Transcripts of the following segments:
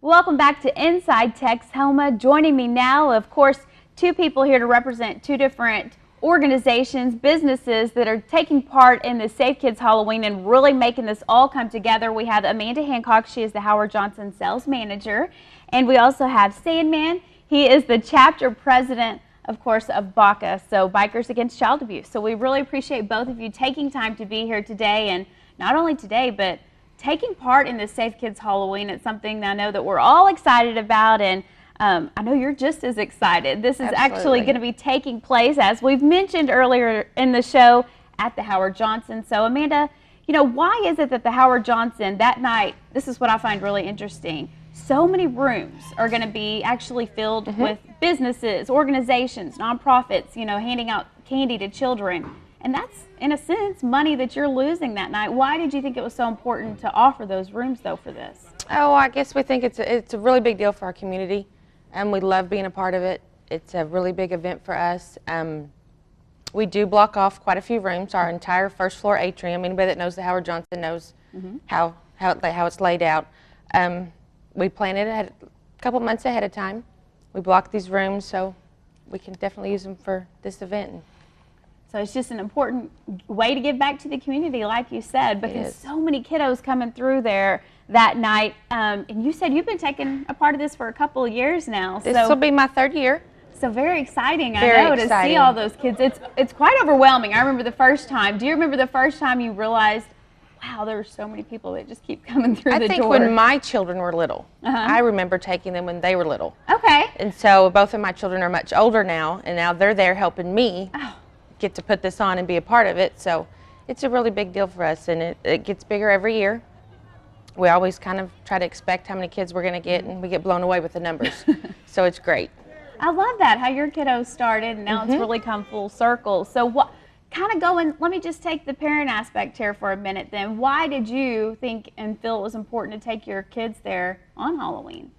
Welcome back to Inside Texoma. Joining me now, of course, two people here to represent two different organizations, businesses that are taking part in the Safe Kids Halloween and really making this all come together. We have Amanda Hancock. She is the Howard Johnson sales manager. And we also have Sandman. He is the chapter president, of course, of Bacas, so Bikers Against Child Abuse. So we really appreciate both of you taking time to be here today, and not only today, but taking part in the Safe Kids Halloween. It's something that I know that we're all excited about, and I know you're just as excited. This is actually going to be taking place, as we've mentioned earlier in the show, at the Howard Johnson. So Amanda, you know, why is it that the Howard Johnson that night, this is what I find really interesting, so many rooms are going to be actually filled with businesses, organizations, nonprofits, you know, handing out candy to children. And that's, in a sense, money that you're losing that night. Why did you think it was so important to offer those rooms, though, for this? Oh, I guess we think it's a really big deal for our community, and we love being a part of it. It's a really big event for us. We do block off quite a few rooms. Our entire first floor atrium, anybody that knows the Howard Johnson knows how it's laid out. We plan it a couple months ahead of time. We block these rooms so we can definitely use them for this event. So it's just an important way to give back to the community, like you said, because so many kiddos coming through there that night. And you said you've been taking a part of this for a couple of years now. This will be my third year. So very exciting, to see all those kids. It's quite overwhelming. I remember the first time. Do you remember the first time you realized, wow, there are so many people that just keep coming through the door? I think when my children were little. I remember taking them when they were little. Okay. And so both of my children are much older now, and now they're there helping me get to put this on and be a part of it. So it's a really big deal for us, and it gets bigger every year. We always kind of try to expect how many kids we're going to get, and we get blown away with the numbers. So it's great. I love that, how your kiddos started, and now it's really come full circle. So what kind of going, let me just take the parent aspect here for a minute then. Why did you think and feel it was important to take your kids there on Halloween?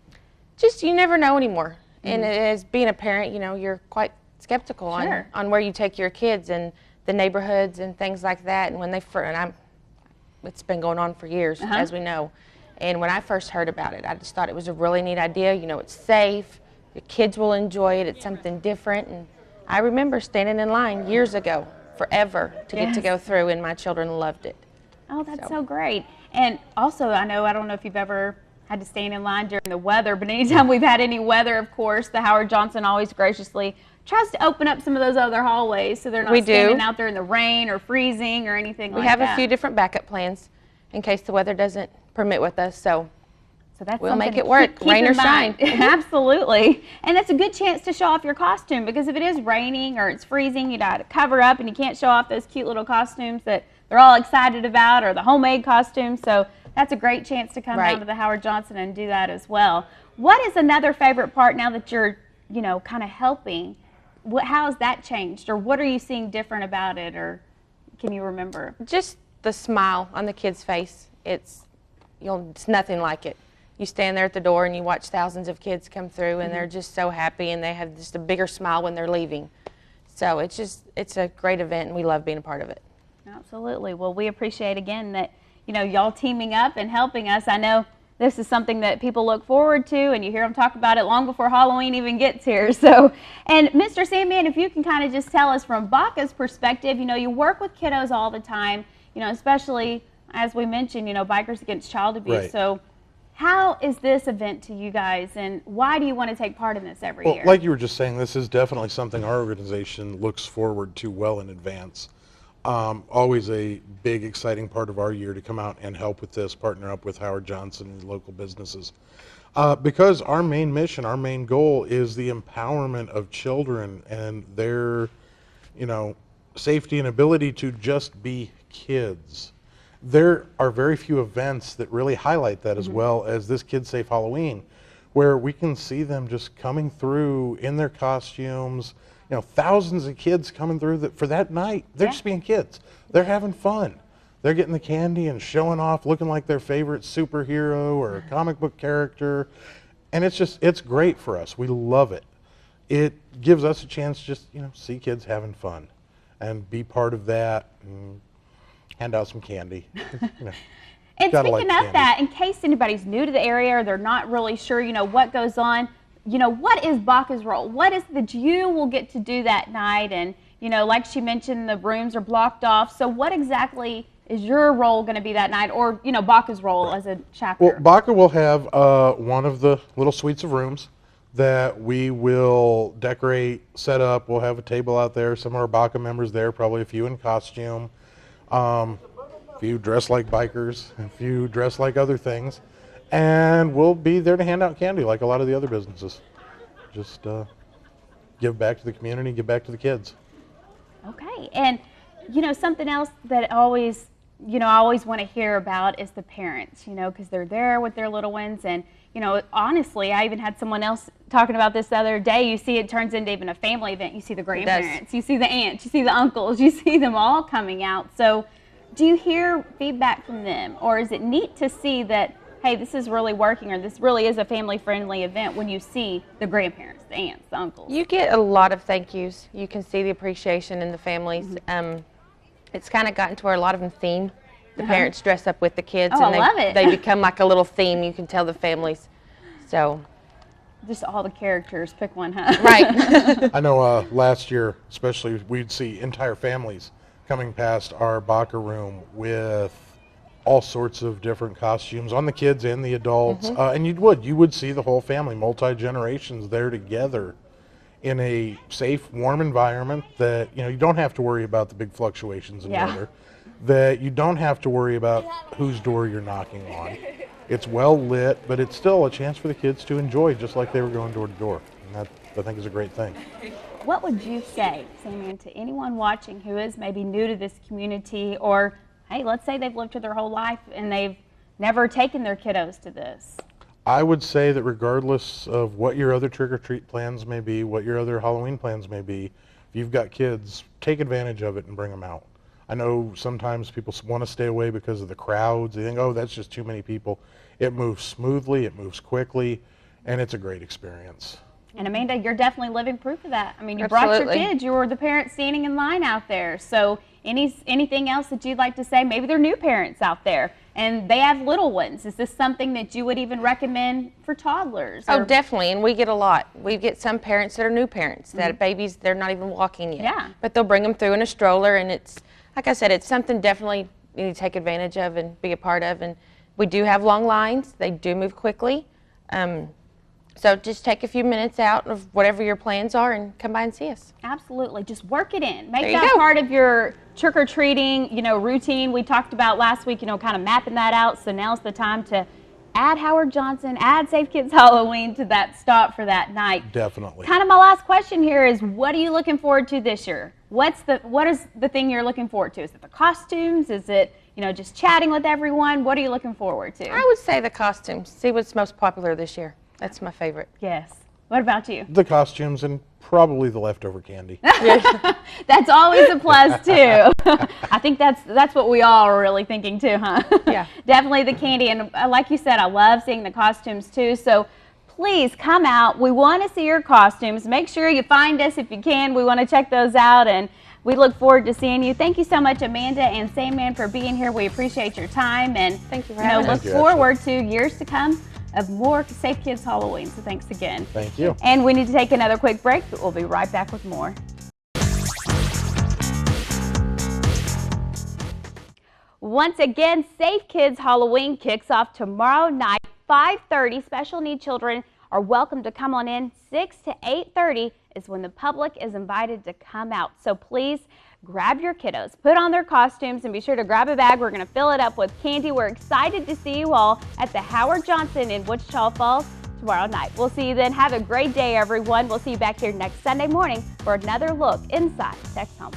Just, you never know anymore. And as being a parent, you know, you're quite skeptical on where you take your kids and the neighborhoods and things like that. And when it's been going on for years, as we know. And when I first heard about it, I just thought it was a really neat idea. You know, it's safe. The kids will enjoy it. It's something different. And I remember standing in line years ago, forever, to get to go through, and my children loved it. Oh, that's so great. And also, I don't know if you've ever had to stand in line during the weather, but anytime we've had any weather, of course, the Howard Johnson always graciously tries to open up some of those other hallways so they're not standing out there in the rain or freezing or anything like that. We have a few different backup plans in case the weather doesn't permit with us, so that's we'll make it work, rain or shine. Absolutely. And that's a good chance to show off your costume, because if it is raining or it's freezing, you got to cover up and you can't show off those cute little costumes that they're all excited about, or the homemade costumes. So that's a great chance to come down to the Howard Johnson and do that as well. What is another favorite part now that you're, you know, kind of helping? How has that changed, or what are you seeing different about it, or can you remember? Just the smile on the kid's face. It's nothing like it. You stand there at the door and you watch thousands of kids come through, and they're just so happy, and they have just a bigger smile when they're leaving. So it's a great event, and we love being a part of it. Absolutely. Well, we appreciate again that, you know, y'all teaming up and helping us. I know this is something that people look forward to, and you hear them talk about it long before Halloween even gets here. So, and Mr. Sandman, if you can kind of just tell us from Bacas' perspective, you know, you work with kiddos all the time, you know, especially as we mentioned, you know, Bikers Against Child Abuse. Right. So how is this event to you guys, and why do you want to take part in this every year? Like you were just saying, this is definitely something our organization looks forward to well in advance. Always a big, exciting part of our year to come out and help with this, partner up with Howard Johnson and local businesses. Because our main mission, our main goal is the empowerment of children and their, you know, safety and ability to just be kids. There are very few events that really highlight that as well as this Kids Safe Halloween, where we can see them just coming through in their costumes. You know, thousands of kids coming through for that night. They're just being kids. They're having fun. They're getting the candy and showing off, looking like their favorite superhero or comic book character. And it's great for us. We love it. It gives us a chance to just, you know, see kids having fun and be part of that and hand out some candy. You know. And Gotta speaking like of candy. that, in case anybody's new to the area or they're not really sure, what goes on, what is Bacas role? What is that you will get to do that night? And, like she mentioned, the rooms are blocked off. So what exactly is your role going to be that night, or, Bacas role as a chapter? Well, Baca will have one of the little suites of rooms that we will decorate, set up. We'll have a table out there, some of our Baca members there, probably a few in costume, a few dressed like bikers, a few dressed like other things. And we'll be there to hand out candy like a lot of the other businesses. Just give back to the community, give back to the kids. Okay. And, something else that always, I always want to hear about is the parents, because they're there with their little ones. And, honestly, I even had someone else talking about this the other day. You see it turns into even a family event. You see the grandparents, you see the aunts, you see the uncles, you see them all coming out. So do you hear feedback from them? Or is it neat to see that, hey, this is really working, or this really is a family-friendly event when you see the grandparents, the aunts, the uncles? You get a lot of thank yous. You can see the appreciation in the families. It's kind of gotten to where a lot of them theme. The parents dress up with the kids, Oh, and I love it. they become like a little theme. You can tell the families. So, Just all the characters, pick one, huh? right. I know last year, especially, we'd see entire families coming past our Baca room with all sorts of different costumes on the kids and the adults. And you would see the whole family, multi-generations there together in a safe, warm environment that, you don't have to worry about the big fluctuations in weather, that you don't have to worry about whose door you're knocking on. It's well lit, but it's still a chance for the kids to enjoy just like they were going door to door. And that, I think, is a great thing. What would you say, Sammy, to anyone watching who is maybe new to this community, or, hey, let's say they've lived here their whole life and they've never taken their kiddos to this? I would say that regardless of what your other trick-or-treat plans may be, what your other Halloween plans may be, if you've got kids, take advantage of it and bring them out. I know sometimes people want to stay away because of the crowds. They think, oh, that's just too many people. It moves smoothly, it moves quickly, and it's a great experience. And Amanda, you're definitely living proof of that. I mean, you brought your kids. You were the parents standing in line out there. So anything else that you'd like to say? Maybe they're new parents out there and they have little ones. Is this something that you would even recommend for toddlers? Oh, definitely. And we get a lot. We get some parents that are new parents, that babies, they're not even walking yet. Yeah. But they'll bring them through in a stroller, and it's, like I said, it's something definitely you need to take advantage of and be a part of. And we do have long lines. They do move quickly. So just take a few minutes out of whatever your plans are and come by and see us. Absolutely. Just work it in. Make There you that go. part of your trick-or-treating, routine. We talked about last week, kind of mapping that out. So now's the time to add Howard Johnson, add Safe Kids Halloween to that stop for that night. Definitely. Kind of my last question here is, what are you looking forward to this year? What is the thing you're looking forward to? Is it the costumes? Is it, just chatting with everyone? What are you looking forward to? I would say the costumes. See what's most popular this year. That's my favorite. Yes. What about you? The costumes and probably the leftover candy. That's always a plus too. I think that's what we all are really thinking too, huh? Yeah. Definitely the candy, and like you said, I love seeing the costumes too. So please come out. We want to see your costumes. Make sure you find us if you can. We want to check those out, and we look forward to seeing you. Thank you so much, Amanda and Sandman, for being here. We appreciate your time, and Thank you for having look us. Thank you, forward to years to come of more Safe Kids Halloween. So thanks again. Thank you. And we need to take another quick break, but we'll be right back with more. Once again, Safe Kids Halloween kicks off tomorrow night, 5:30. Special need children are welcome to come on in. 6 to 8:30 is when the public is invited to come out. So please grab your kiddos, put on their costumes, and be sure to grab a bag. We're going to fill it up with candy. We're excited to see you all at the Howard Johnson in Wichita Falls tomorrow night. We'll see you then. Have a great day, everyone. We'll see you back here next Sunday morning for another look inside Texoma.